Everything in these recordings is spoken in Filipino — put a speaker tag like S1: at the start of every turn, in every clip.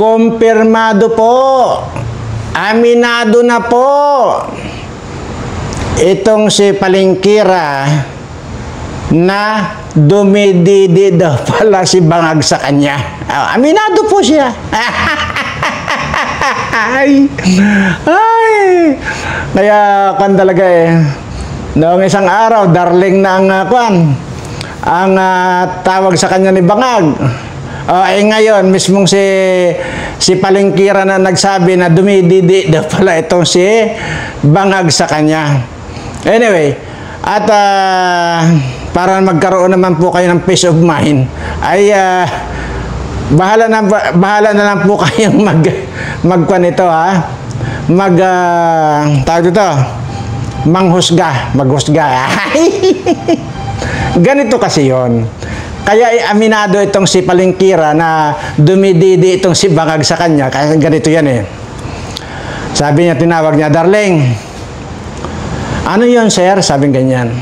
S1: kumpirmado po, aminado na po itong si Palengkira na dumididi daw pala si Bangag sa kanya. Aminado po siya. Ay. Kaya kan talaga noong isang araw, darling na ang tawag sa kanya ni Bangag. Ngayon, mismong si Palengkira na nagsabi na dumididi daw pala itong si Bangag sa kanya. Anyway, at para magkaroon naman po kayo ng peace of mind, ay bahala na lang po kayong magkuan ito, tawag dito, maghusga. Ganito kasi yon. Kaya aminado itong si Palengkira na dumididi itong si Bangag sa kanya. Kaya ganito yan Sabi niya, tinawag niya, darling, ano yon sir? Sabi ganyan.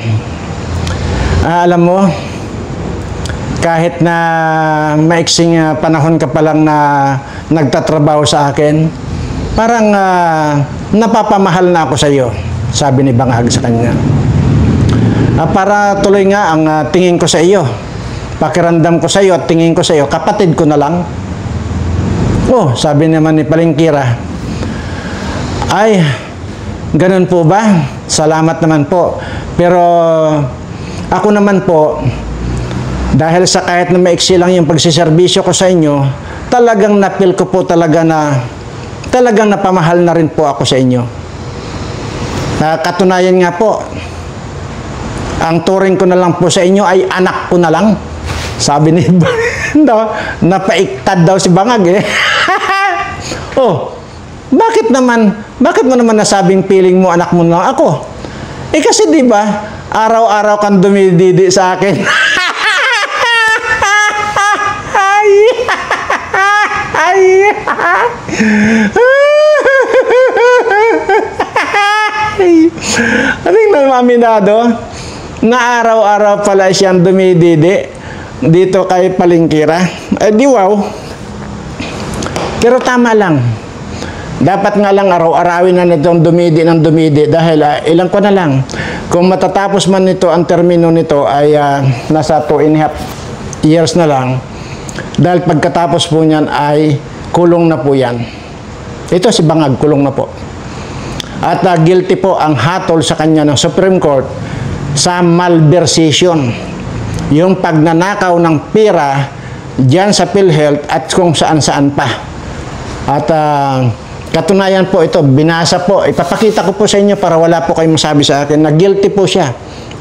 S1: Alam mo, kahit na maiksing panahon ka pa lang na nagtatrabaho sa akin, parang napapamahal na ako sa iyo, sabi ni Bangag sa kanya. Para tuloy nga ang tingin ko sa iyo, pakiramdam ko sa iyo at tingin ko sa iyo, kapatid ko na lang. Sabi naman ni Palengkira, ay, ganun po ba? Salamat naman po. Pero ako naman po, dahil sa kahit na maiksi lang yung pagsiservisyo ko sa inyo, talagang napil ko po talagang napamahal na rin po ako sa inyo. Katunayan nga po, ang turing ko na lang po sa inyo ay anak ko na lang. Sabi ni napaiktad daw si Bangag bakit mo naman nasabing piling mo anak mo lang ako? Kasi di ba araw-araw kang dumididi sa akin. Ating namaminado na araw-araw pala siyang dumididi dito kay Palengkira. Di wow. Pero tama lang. Dapat nga lang araw-arawin na nitong dumidi ng dumidi dahil ilang ko na lang. Kung matatapos man nito, ang termino nito ay nasa 2.5 years na lang. Dahil pagkatapos po niyan ay kulong na po yan. Ito si Bangag, kulong na po. At guilty po ang hatol sa kanya ng Supreme Court sa malversation. Yung pagnanakaw ng pera dyan sa PhilHealth at kung saan-saan pa. At katunayan po ito, binasa po, ipapakita ko po sa inyo para wala po kayong masabi sa akin na guilty po siya.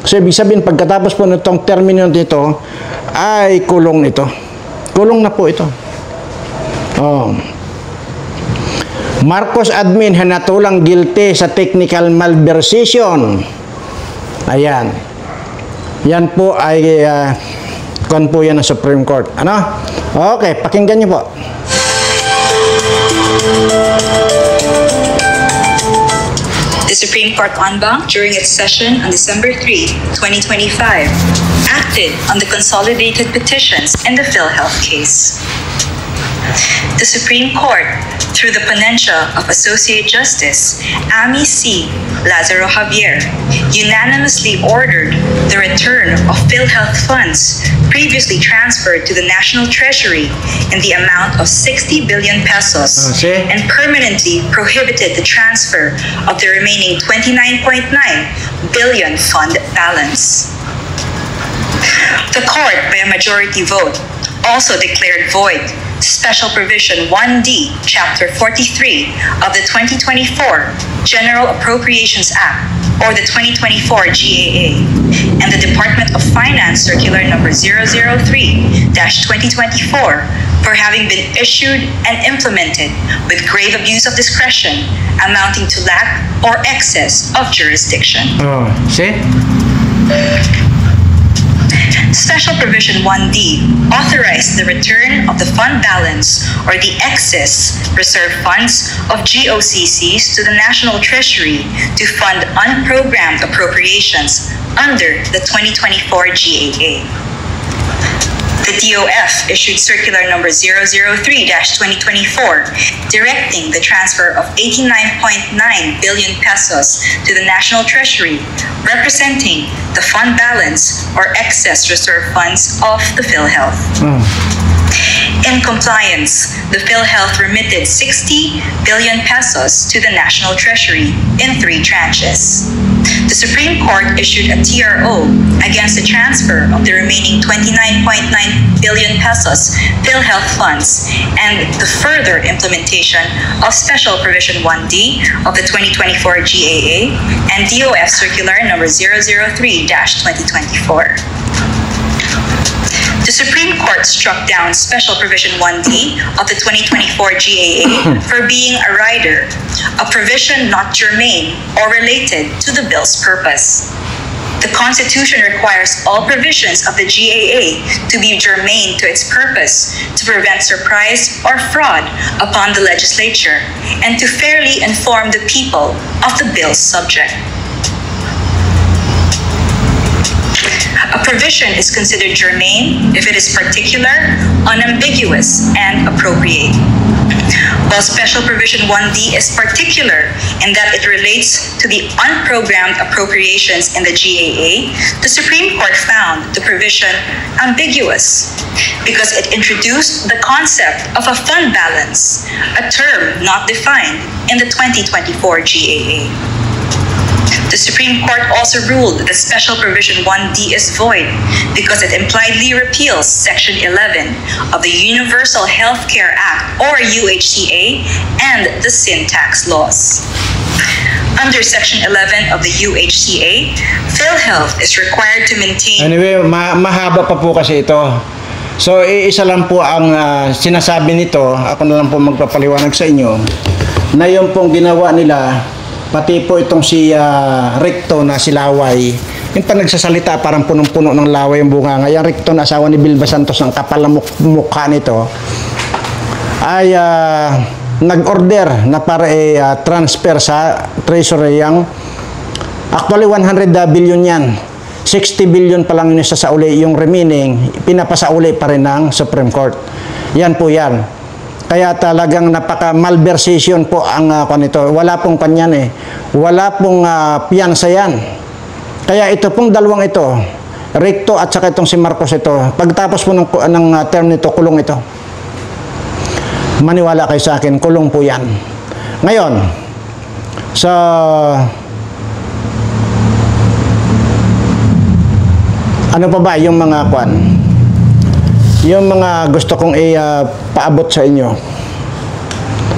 S1: So ibig sabihin, pagkatapos po nitong termino nito, ay kulong ito. Kulong na po ito. Marcos admin hanatulang guilty sa technical malversation. Ayan. Yan po ay kon po yan ng Supreme Court. Okay, pakinggan niyo po.
S2: The Supreme Court en banc, during its session on December 3, 2025, acted on the consolidated petitions in the PhilHealth case. The Supreme Court, through the ponencia of Associate Justice Amy C. Lazaro Javier, unanimously ordered the return of PhilHealth funds previously transferred to the National Treasury in the amount of 60 billion pesos and permanently prohibited the transfer of the remaining 29.9 billion fund balance. The court, by a majority vote, also declared void Special Provision 1D, Chapter 43 of the 2024 General Appropriations Act, or the 2024 GAA, and the Department of Finance Circular Number 003-2024 for having been issued and implemented with grave abuse of discretion amounting to lack or excess of jurisdiction.
S1: See?
S2: Special Provision 1D authorized the return of the fund balance or the excess reserve funds of GOCCs to the National Treasury to fund unprogrammed appropriations under the 2024 GAA. The DOF issued Circular Number 003-2024, directing the transfer of 89.9 billion pesos to the National Treasury, representing the fund balance or excess reserve funds of the PhilHealth. In compliance, the PhilHealth remitted 60 billion pesos to the National Treasury in 3 tranches. The Supreme Court issued a TRO against the transfer of the remaining 29.9 billion pesos PhilHealth funds and the further implementation of Special Provision 1D of the 2024 GAA and DOF Circular Number 003-2024. The Supreme Court struck down Special Provision 1D of the 2024 GAA for being a rider, a provision not germane or related to the bill's purpose. The Constitution requires all provisions of the GAA to be germane to its purpose to prevent surprise or fraud upon the legislature and to fairly inform the people of the bill's subject. A provision is considered germane if it is particular, unambiguous, and appropriate. While Special Provision 1D is particular in that it relates to the unprogrammed appropriations in the GAA, the Supreme Court found the provision ambiguous because it introduced the concept of a fund balance, a term not defined in the 2024 GAA. The Supreme Court also ruled that Special Provision 1D is void because it impliedly repeals Section 11 of the Universal Healthcare Act, or UHCA, and the sin tax laws. Under Section 11 of the UHCA, PhilHealth is required to maintain...
S1: Anyway, mahaba pa po kasi ito. So, isa lang po ang sinasabi nito, ako na lang po magpapaliwanag sa inyo, na yung pong ginawa nila, pati po itong si Recto na si Laway, yung pa nagsasalita parang punong-puno ng laway yung bunga. Ngayon Recto na asawa ni Bilba Santos, ang kapal na mukha nito, ay nag-order na para transfer sa Treasury yung actually 100 billion yan. 60 billion pa lang yun sa uli, yung remaining pinapasauli pa rin ng Supreme Court. Yan po yan. Kaya talagang napaka-malversation po ang kanito. Wala pong kanyan eh. Wala pong piyansa yan. Kaya ito pong dalawang ito, Recto at saka itong si Marcos ito, pagtapos po ng term nito, kulong ito. Maniwala kayo sa akin, kulong po yan. Ngayon, sa ano pa ba yung mga kwan? Yung mga gusto kong paabot sa inyo.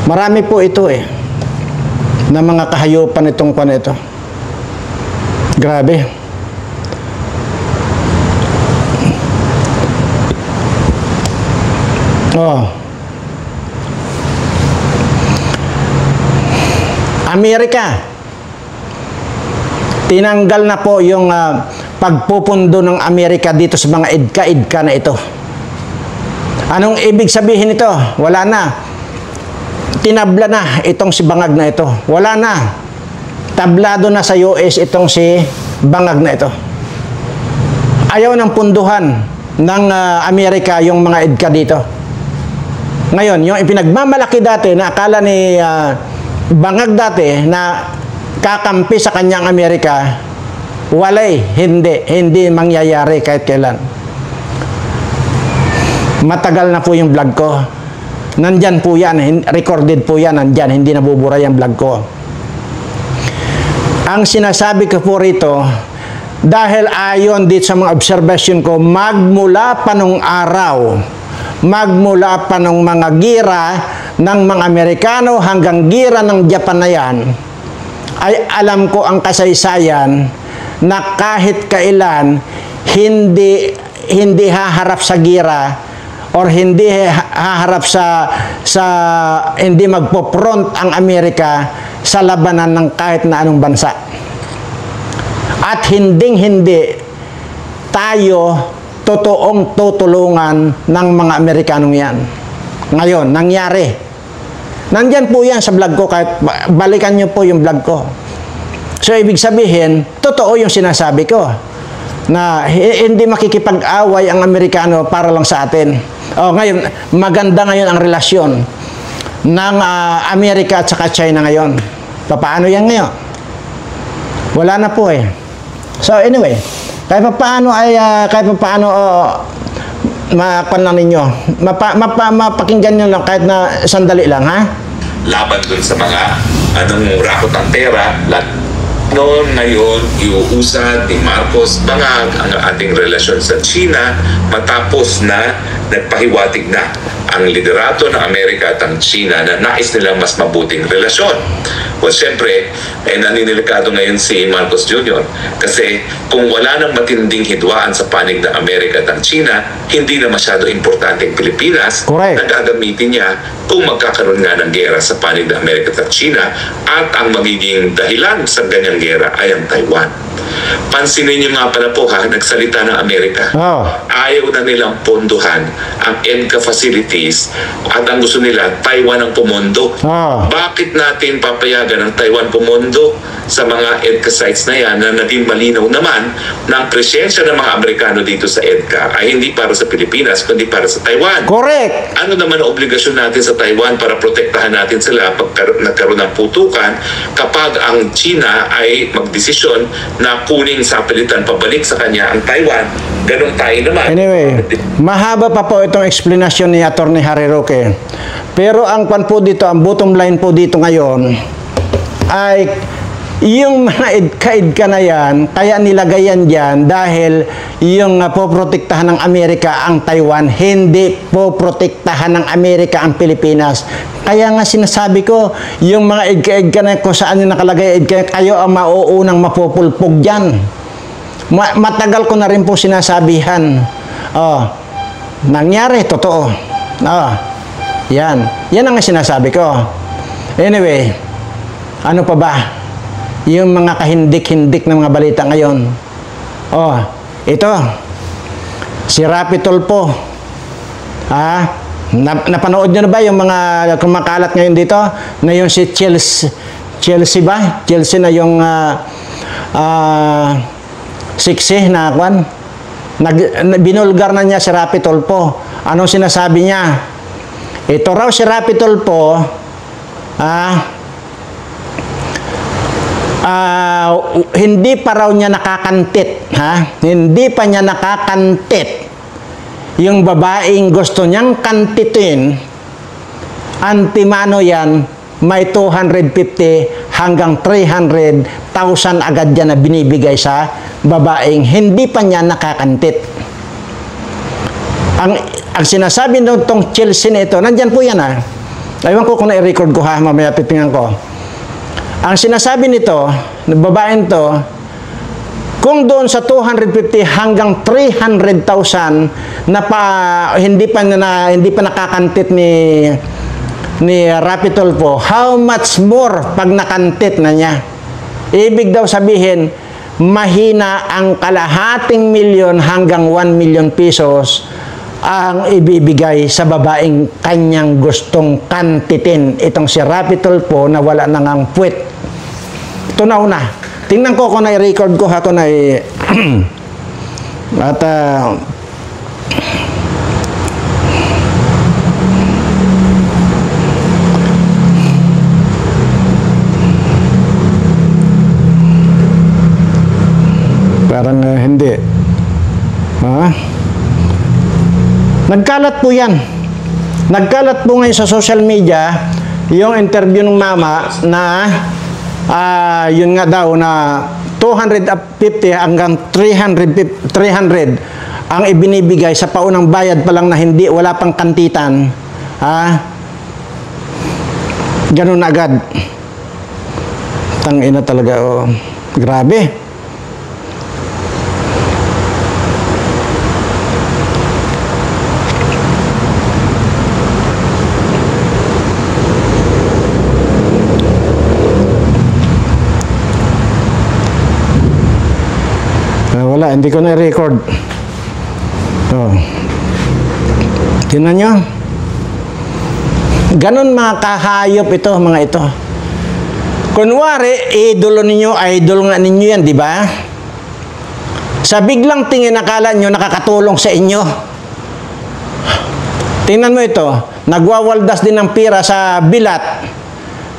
S1: Marami po ito na mga kahayupan itong kwan ito. Grabe. Oh. Amerika. Tinanggal na po yung pagpupundo ng Amerika dito sa mga idka-idka na ito. Anong ibig sabihin nito? Wala na. Tinabla na itong si Bangag na ito. Wala na. Tablado na sa US itong si Bangag na ito. Ayaw ng punduhan ng Amerika yung mga idka dito. Ngayon, yung ipinagmamalaki dati na akala ni Bangag dati na kakampi sa kanyang Amerika, walay, hindi mangyayari kahit kailan. Matagal na po yung vlog ko. Nandyan po yan, recorded po yan, nandyan, hindi nabubura yung vlog ko. Ang sinasabi ko po rito, dahil ayon dito sa mga observation ko, magmula pa nung araw, magmula pa nung mga gira ng mga Amerikano hanggang gira ng Japan na yan, ay alam ko ang kasaysayan na kahit kailan hindi haharap sa gira or hindi haharap sa hindi magpo-front ang Amerika sa labanan ng kahit na anong bansa. At hindi tayo totoong tutulungan ng mga Amerikanong yan. Ngayon, nangyari. Nandyan po yan sa vlog ko, kahit balikan nyo po yung vlog ko. So, ibig sabihin, totoo yung sinasabi ko. na hindi makikipag-away ang Amerikano para lang sa atin. Ngayon, maganda ngayon ang relasyon ng Amerika at saka China ngayon. Paano yan ngayon? Wala na po eh. So anyway, kahit paano makuan lang ninyo. Mapakinggan nyo lang kahit na sandali lang, ha?
S3: Laban dun sa mga rakot ang pera, noon ngayon iuusad ni Marcos bangag ang ating relasyon sa China matapos na nagpahiwatig na ang liderato ng Amerika at ang China na nais nilang mas mabuting relasyon. Well, siyempre, naninilikado ngayon si Marcos Jr. kasi kung wala nang matinding hidwaan sa panig ng Amerika at ang China, hindi na masyado importante ang Pilipinas.
S1: Correct.
S3: Na gagamitin niya kung magkakaroon nga ng gera sa panig ng Amerika at China, at ang magiging dahilan sa ganyang gera ay ang Taiwan. Pansinin niyo nga pala po nagsalita ng Amerika. Ayaw na nilang pondohan ang EDCA facilities at ang gusto nila, Taiwan ang pumondo. Bakit natin papayagan ang Taiwan pumondo sa mga EDCA sites na yan na naging malinaw naman na ang presensya ng mga Amerikano dito sa EDCA ay hindi para sa Pilipinas kundi para sa Taiwan?
S1: Correct!
S3: Ano naman ang obligasyon natin sa Taiwan para protektahan natin sila pag nagkaroon ng putukan kapag ang China ay magdesisyon na kuning sa pilitan pabalik sa kanya ang Taiwan? Ganun tayo naman.
S1: Anyway, mahaba pa po itong explanation ni Atty. Harry Roque. Pero ang pan po dito, ang bottom line po dito ngayon ay yung mga idka-idka na yan, kaya nilagay yan dyan dahil yung poprotektahan ng Amerika ang Taiwan, hindi poprotektahan ng Amerika ang Pilipinas. Kaya nga sinasabi ko, yung mga idka-idka na kung saan yung nakalagay idka, kayo ang mauunang mapupulpog dyan. Matagal ko na rin po sinasabihan. Nangyari, totoo. Yan ang sinasabi ko. Anyway, ano pa ba? Yung mga kahindik-hindik na mga balita ngayon. Ito. Si Rapi Tulfo. Napanood nyo na ba yung mga kumakalat ngayon dito? Na yung si Chelsea ba? Chelsea na yung siksi na kwan. Binulgar na niya si Rapi Tulfo. Anong sinasabi niya? Ito raw si Rapi Tulfo, hindi pa raw niya nakakantit, hindi pa niya nakakantit yung babaeng gusto niyang kantitin. Antimano yan, may 250 hanggang 300,000 agad yan na binibigay sa babaeng hindi pa niya nakakantit. Ang sinasabi nung tong Chelsea na ito, nandyan po yan Ewan ko kung na-record ko mamaya titingnan ko. Ang sinasabi nito, babaeng to, kung doon sa 250 hanggang 300,000 na hindi pa nakakantit ni Rapi Tulfo, how much more pag nakantit na niya? Ibig daw sabihin, mahina ang kalahating milyon hanggang 1 million pesos ang ibibigay sa babaeng kanyang gustong kantitin. Itong si Rapi Tulfo na wala nang ang puwet. Tunaw na. Tingnan ko kung na-record ko ako na at parang hindi. Nagkalat po yan. Nagkalat po ngayon sa social media yung interview ng mama na yun nga daw na 250 hanggang 300 ang ibinibigay sa paunang bayad pa lang na wala pang kantitan. Ganun agad. Tangina talaga. Grabe. Wala, hindi ko na-record. Tingnan nyo. Ganon mga kahayop ito, mga ito. Kunwari, idol nga ninyo yan, di ba? Sa biglang tingin, akala nyo nakakatulong sa inyo. Tingnan mo ito, nagwawaldas din ng pira sa bilat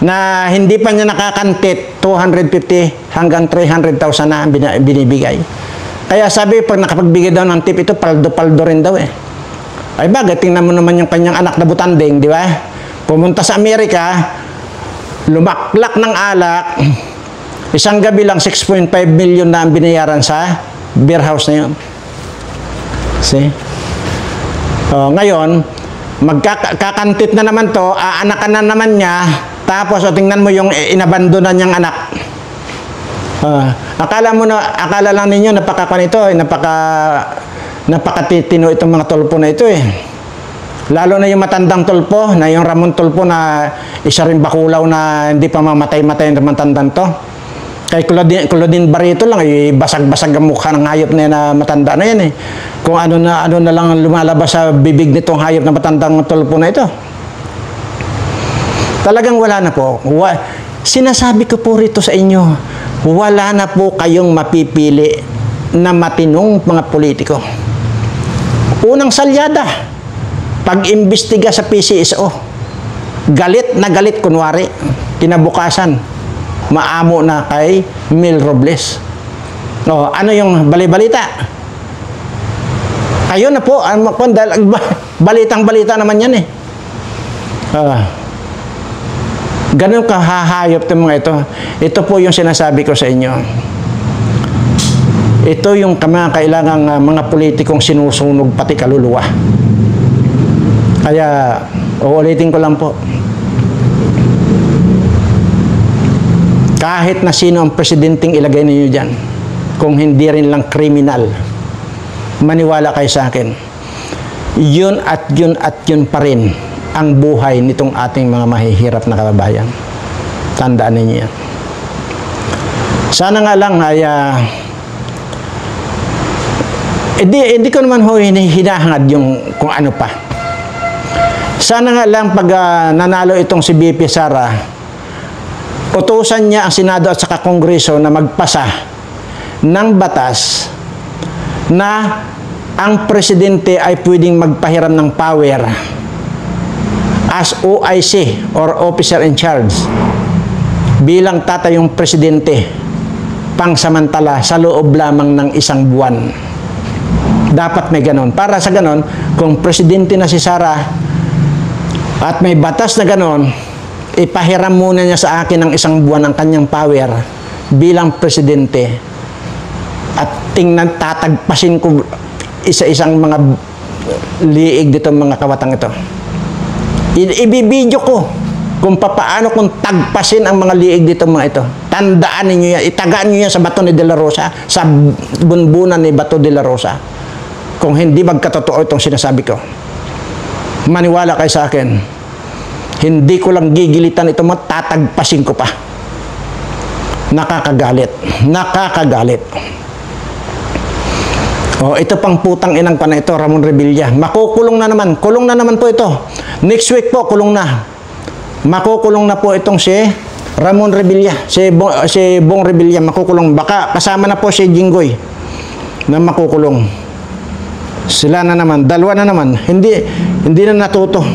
S1: na hindi pa niya nakakantit, 250 hanggang 300,000 na binibigay. Kaya sabi, pag nakapagbigay daw ng tip, ito paldo-paldo rin daw eh. Ay bagay, tingnan mo naman yung kanyang anak na butanding, di ba? Pumunta sa Amerika, lumaklak ng alak, isang gabi lang 6.5 million na ang binayaran sa beer house na yun. See? Ngayon, magkakantit na naman to, aanakan na naman niya, tapos tingnan mo yung inabandonan niyang anak. Akala lang ninyo napakatitino itong mga tulpo na ito eh. Lalo na yung matandang tulpo, na yung Ramon Tulpo na isa rin bakulaw na hindi pa mamatay-matay ng matandang to. Kay Claudine Barreto lang, basag-basag ang mukha ng hayop na yan na matanda na yan eh. Kung ano na lang lumalabas sa bibig nitong hayop na matandang tulpo na ito. Talagang wala na po. Sinasabi ko po rito sa inyo, wala na po kayong mapipili na matinong mga politiko. Unang salyada, pag-imbestiga sa PCSO. Galit na galit kunwari. Kinabukasan, maamo na kay Mil Robles. Ano yung bali-balita? Kayo na po, balitang-balita naman yan eh. Ganun kahahayop ng mga ito. Ito po yung sinasabi ko sa inyo. Ito yung kailangang mga politikong sinusunog pati kaluluwa. Kaya, uulitin ko lang po. Kahit na sino ang presidenteng ilagay ninyo dyan, kung hindi rin lang kriminal, maniwala kayo sa akin. Yun at yun pa rin ang buhay nitong ating mga mahihirap na kababayan. Tandaan ninyo yan. Sana nga lang ay hindi ko naman hinahangad yung kung ano pa. Sana nga lang pag nanalo itong si BP Sara, utusan niya ang Senado at saka Kongreso na magpasa ng batas na ang presidente ay pwedeng magpahiram ng power as OIC or Officer in Charge bilang tatayong presidente pangsamantala sa loob lamang ng isang buwan. Dapat may ganon. Para sa ganon, kung presidente na si Sara at may batas na ganon, ipahiram muna niya sa akin ng isang buwan ang kanyang power bilang presidente at tingnan tatagpasin ko isa-isang mga liig dito mga kawatang ito. Ibibidyo ko kung paano kung tagpasin ang mga liig dito mga ito. Tandaan niyo yan, itagaan niyo yan sa Bato ni De La Rosa, sa bunbunan ni Bato de la Rosa. Kung hindi magkatotoo itong sinasabi ko, maniwala kayo sa akin. Hindi ko lang gigilitan ito, matatagpasin ko pa. Nakakagalit. Nakakagalit. Ito pang putang inang pa na ito, Ramon Revilla. Makukulong na naman. Kulong na naman po ito. Next week po, kulong na. Makukulong na po itong si Ramon Revilla. Si Bong Revilla, makukulong. Baka kasama na po si Jinggoy na makukulong. Sila na naman. Dalawa na naman. Hindi na natuto.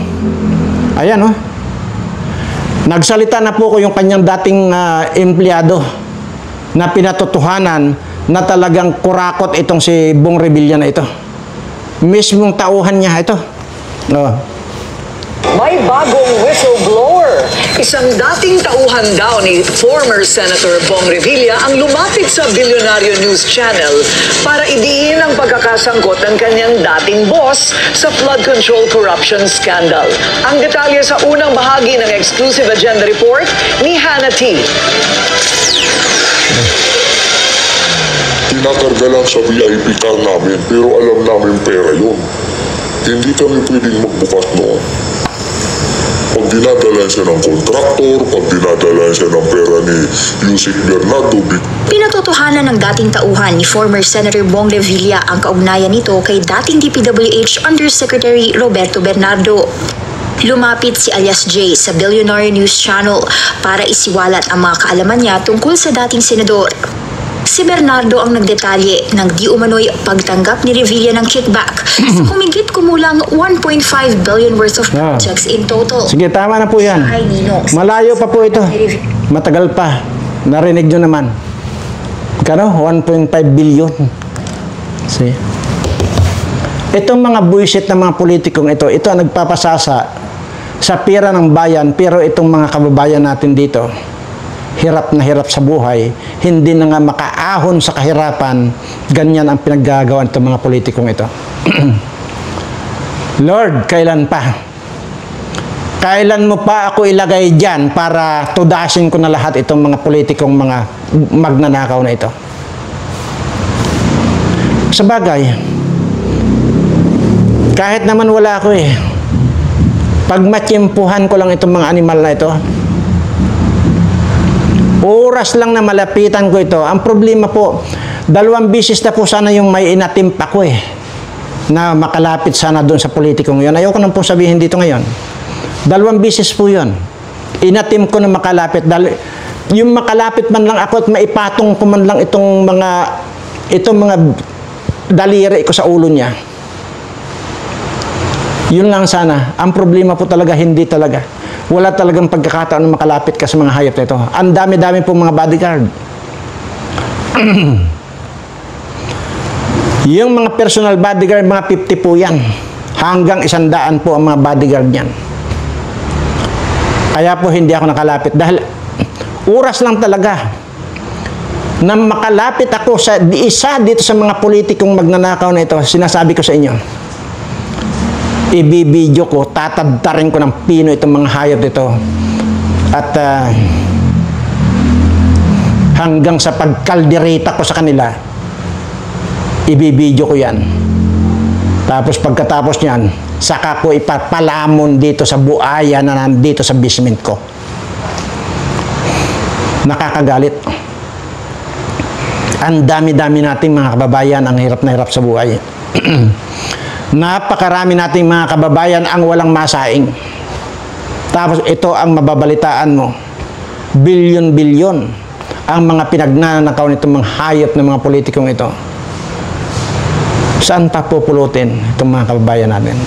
S1: Ayan, Nagsalita na po ko yung kanyang dating empleyado na pinatotohanan na talagang kurakot itong si Bong Revilla na ito. Mismong tauhan niya ito.
S4: May bagong whistleblower. Isang dating tauhan daw ni former Senator Bong Revilla ang lumapit sa Bilyonaryo News Channel para idiin ang pagkakasangkot ng kanyang dating boss sa flood control corruption scandal. Ang detalye sa unang bahagi ng exclusive agenda report ni Hannah T.
S5: Tinakarga lang sa VIP car namin pero alam namin pera yun. Hindi kami pwedeng magbukas noon. Pag dinadala siya ng kontraktor, pag dinadala siya ng pera ni Yusik Bernardo.
S6: Pinatotohanan ng dating tauhan ni former Senator Bong Revilla ang kaugnayan nito kay dating DPWH Undersecretary Roberto Bernardo. Lumapit si alias J sa Billionaire News Channel para isiwalat ang mga kaalaman niya tungkol sa dating senador. Si Bernardo ang nagdetalye ng di umano'y pagtanggap ni Revilla ng kickback sa humigit kumulang 1.5 billion worth of projects in total.
S1: Sige, tama na po yan.
S6: Ay, Ninong.
S1: Malayo pa po ito. Matagal pa. Narinig nyo naman. Kano? 1.5 billion. See? Itong mga buwisit ng mga politikong ito ang nagpapasasa sa pira ng bayan, pero itong mga kababayan natin dito, hirap na hirap sa buhay, hindi na nga makaahon sa kahirapan, ganyan ang pinaggagawa itong mga politikong ito. Lord, kailan pa? Kailan mo pa ako ilagay dyan para tudasin ko na lahat itong mga politikong mga magnanakaw na ito? Sa bagay, kahit naman wala ako pag matiyempuhan ko lang itong mga animal na ito, oras lang na malapitan ko ito. Ang problema po, 2 bisis na po sana yung may inatimp ako na makalapit sana doon sa politikong yun. Ayoko nang po sabihin dito ngayon. 2 bisis po yun. Inatimp ko na makalapit. Yung makalapit man lang ako at maipatong ko man lang itong mga daliri ko sa ulo niya. Yun lang sana. Ang problema po talaga, hindi talaga. Wala talagang pagkakataon na makalapit ka sa mga hayop na ito. Ang dami-dami pong mga bodyguard. Yung mga personal bodyguard, mga 50 po yan. Hanggang 100 po ang mga bodyguard niyan. Kaya po hindi ako nakalapit. Dahil oras lang talaga na makalapit ako sa isa dito sa mga politikong magnanakaw na ito, sinasabi ko sa inyo, ibibidyo ko, tatadtarin ko ng pino itong mga hayop dito. At hanggang sa pagkalderita ko sa kanila, ibibidyo ko yan. Tapos pagkatapos niyan, saka ko ipapalamon dito sa buaya na nandito sa basement ko. Nakakagalit. Ang dami-dami nating mga kababayan ang hirap na hirap sa buhay. Napakarami nating mga kababayan ang walang masaing. Tapos ito ang mababalitaan mo. Bilyon-bilyon ang mga pinagnanakaw nitong mga hayop ng mga politikong ito. Saan pa pupulutin itong mga kababayan natin?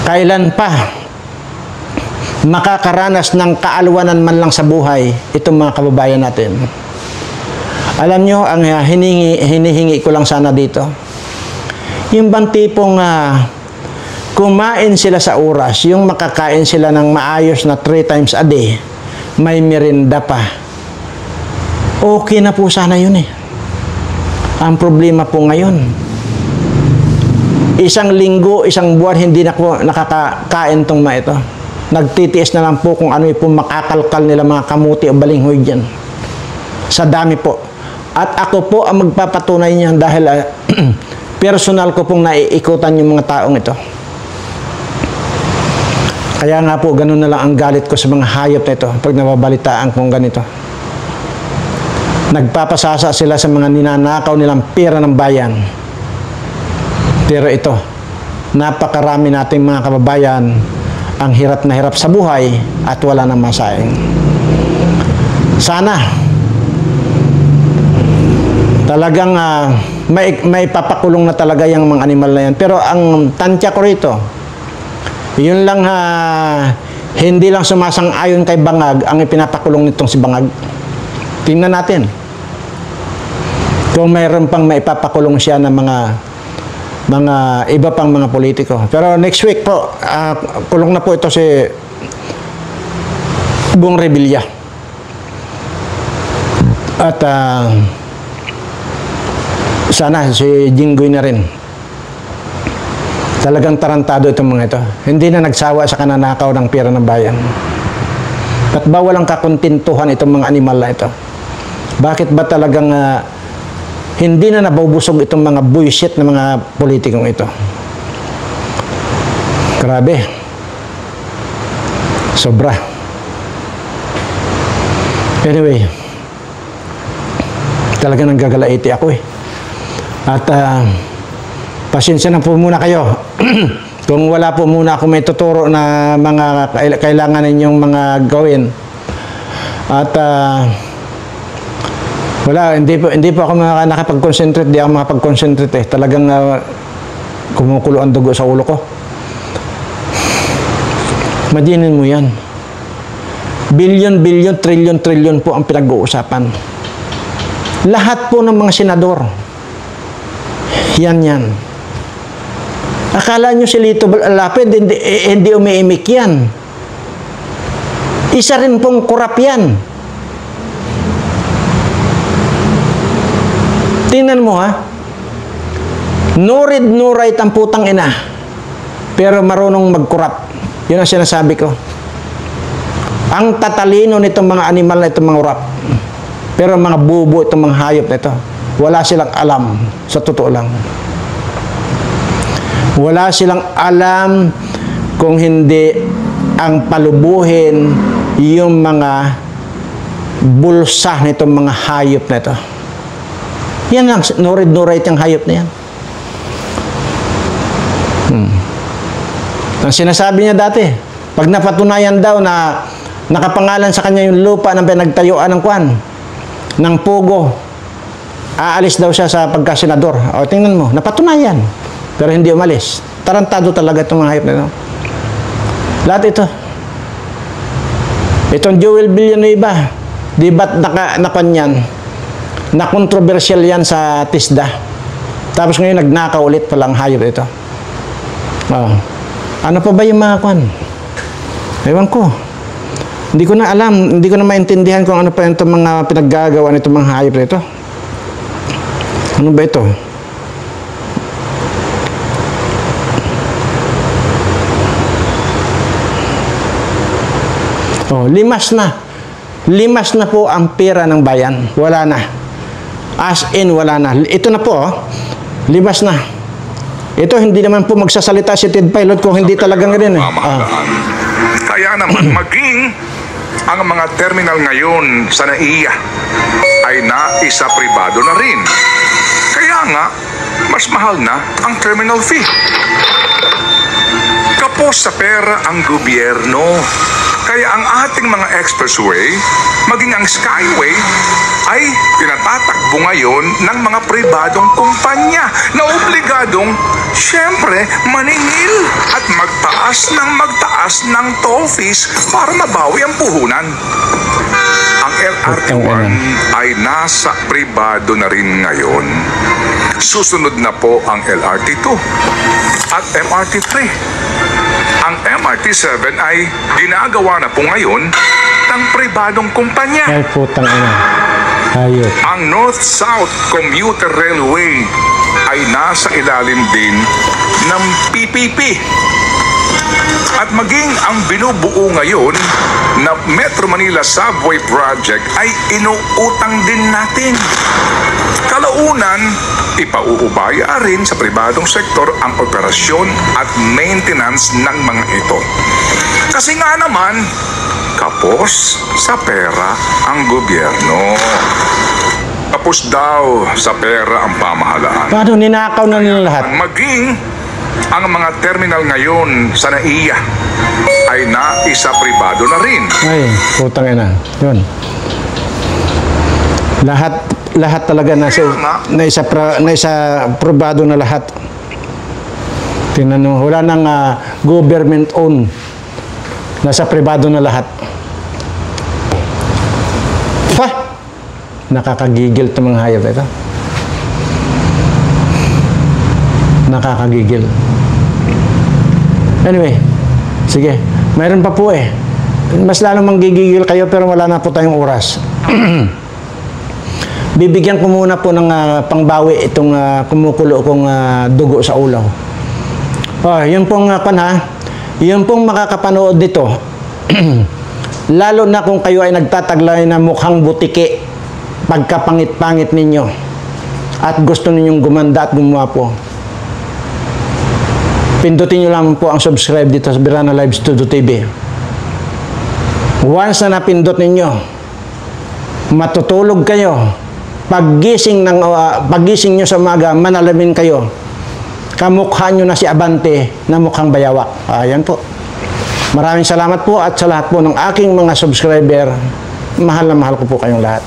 S1: Kailan pa makakaranas ng kaalwanan man lang sa buhay itong mga kababayan natin? Alam nyo, ang hinihingi ko lang sana dito, yung bang tipong kumain sila sa oras, yung makakain sila ng maayos na 3 times a day, may merienda pa. Okay na po sana yun Ang problema po ngayon, 1 linggo, 1 buwan, hindi na po nakakain tong mga ito. Nagtitiis na lang po kung ano yung makakalkal nila mga kamuti o balinghoy dyan. Sa dami po. At ako po ang magpapatunay niyan dahil personal ko pong naiikutan yung mga taong ito. Kaya nga po, ganun na lang ang galit ko sa mga hayop na ito pag nababalitaan kong ganito. Nagpapasasa sila sa mga ninanakaw nilang pera ng bayan. Pero ito, napakarami nating mga kababayan ang hirap na hirap sa buhay at wala nang masaing. Sana talagang may papakulong na talaga yung mga animal na yan. Pero ang tansya ko rito, yun lang hindi lang sumasang-ayon kay Bangag ang ipinapakulong nitong si Bangag. Tingnan natin. Kung mayroon pang maipapakulong siya ng mga iba pang mga politiko. Pero next week po, kulong na po ito si Bong Revilla. At sana si Jinggoy na rin. Talagang tarantado itong mga ito. Hindi na nagsawa sa kananakaw ng pera ng bayan. At ba walang kakontintuhan itong mga animal na ito? Bakit ba talagang hindi na nabubusog itong mga bullshit na mga politikong ito? Grabe. Sobra. Anyway, talagang nanggagalaiti ako At pasensya na po muna kayo. Kung wala po muna ako may tuturo na mga kailangan ninyong mga gawin. At Wala, hindi po ako nakapag-concentrate, di ako makapag-concentrate eh. Talagang kumukulo ang dugo sa ulo ko. Madinin mo yan. Bilyon, trilyon po ang pinag-uusapan. Lahat po ng mga senador. Yan. Akala nyo si Lito Lapid, hindi umiimik yan. Isa rin pong kurap yan. Tingnan mo ha. No read, no write ang putang ina. Pero marunong magkurap. Yun ang sinasabi ko. Ang tatalino nitong mga animal na itong mga urap. Pero mga bubo itong mga hayop na ito. Wala silang alam. Sa totoo lang. Wala silang alam kung hindi ang palubuhin yung mga bulsa nitong mga hayop na ito. Yan lang, no read, no write yung hayop na yan. Ang sinasabi niya dati, pag napatunayan daw na nakapangalan sa kanya yung lupa ng pinagtayuan ng kwan, ng Pogo, aalis daw siya sa pagkasenador. O, tingnan mo, napatunayan. Pero hindi umalis. Tarantado talaga itong mga hayop na ito. Lahat ito. Itong Joel Villanueva, di ba't nakwan yan? Na-controversial yan sa TISDA. Tapos ngayon nagnakaw ulit palang hayop ito. Ano pa ba yung mga kwan? Ewan ko. Hindi ko na alam, hindi ko na maintindihan kung ano pa itong mga pinaggagawa nitong mga hayop na ito. Ano ba ito? Limas na. Limas na po ang pera ng bayan. Wala na. As in, wala na. Ito na po, limas na. Ito, hindi naman po magsasalita si Ted Pilot kung hindi talagang rin eh.
S7: Kaya naman maging ang mga terminal ngayon sa NAIA ay naisa pribado na rin. Kaya nga, mas mahal na ang terminal fee. Kapos sa pera ang gobyerno. Kaya ang ating mga expressway, maging ang Skyway, ay tinatatakbo ngayon ng mga pribadong kumpanya na obligadong, syempre, maningil at magtaas ng toll fees para mabawi ang puhunan. Ang LRT1 ay nasa pribado na rin ngayon. Susunod na po ang LRT2 at MRT3. Ang MRT7 ay ginagawa na po ngayon ng pribadong kumpanya.
S1: Ay, putang ina. Hayop.
S7: Ang North-South Commuter Railway ay nasa ilalim din ng PPP. At maging ang binubuo ngayon na Metro Manila Subway Project ay inuutang din natin. Kalaunan, ipauubaya rin sa pribadong sektor ang operasyon at maintenance ng mga ito. Kasi nga naman, kapos sa pera ang gobyerno. Kapos daw sa pera ang pamahalaan.
S1: Paano ninakaw na nila lahat?
S7: Maging ang mga terminal ngayon sa NAIA ay naisa pribado na rin.
S1: Ay, putang ina. Yun. Lahat talaga nasa pribado na lahat. Tingnan mo, wala nang government owned. Nasa pribado na lahat. Nakakagigil itong mga hayop ito. Nakakagigil. Anyway, sige. Mayroon pa po eh. Mas lalong manggigigil kayo pero wala na po tayong oras. Bibigyan ko muna po ng pangbawi itong kumukulo kong dugo sa ulo. Yun pong yun pong makakapanood dito. Lalo na kung kayo ay nagtataglay na mukhang butiki pagkapangit-pangit ninyo at gusto ninyong gumanda at gumwapo. Pindutin nyo lang po ang subscribe dito sa Birana Live Studio TV. Once na napindot ninyo, matutulog kayo. Paggising nyo sa umaga, manalamin kayo. Kamukha nyo na si Abante na mukhang bayawak. Ayan po. Maraming salamat po at sa lahat po ng aking mga subscriber. Mahal na mahal ko po kayong lahat.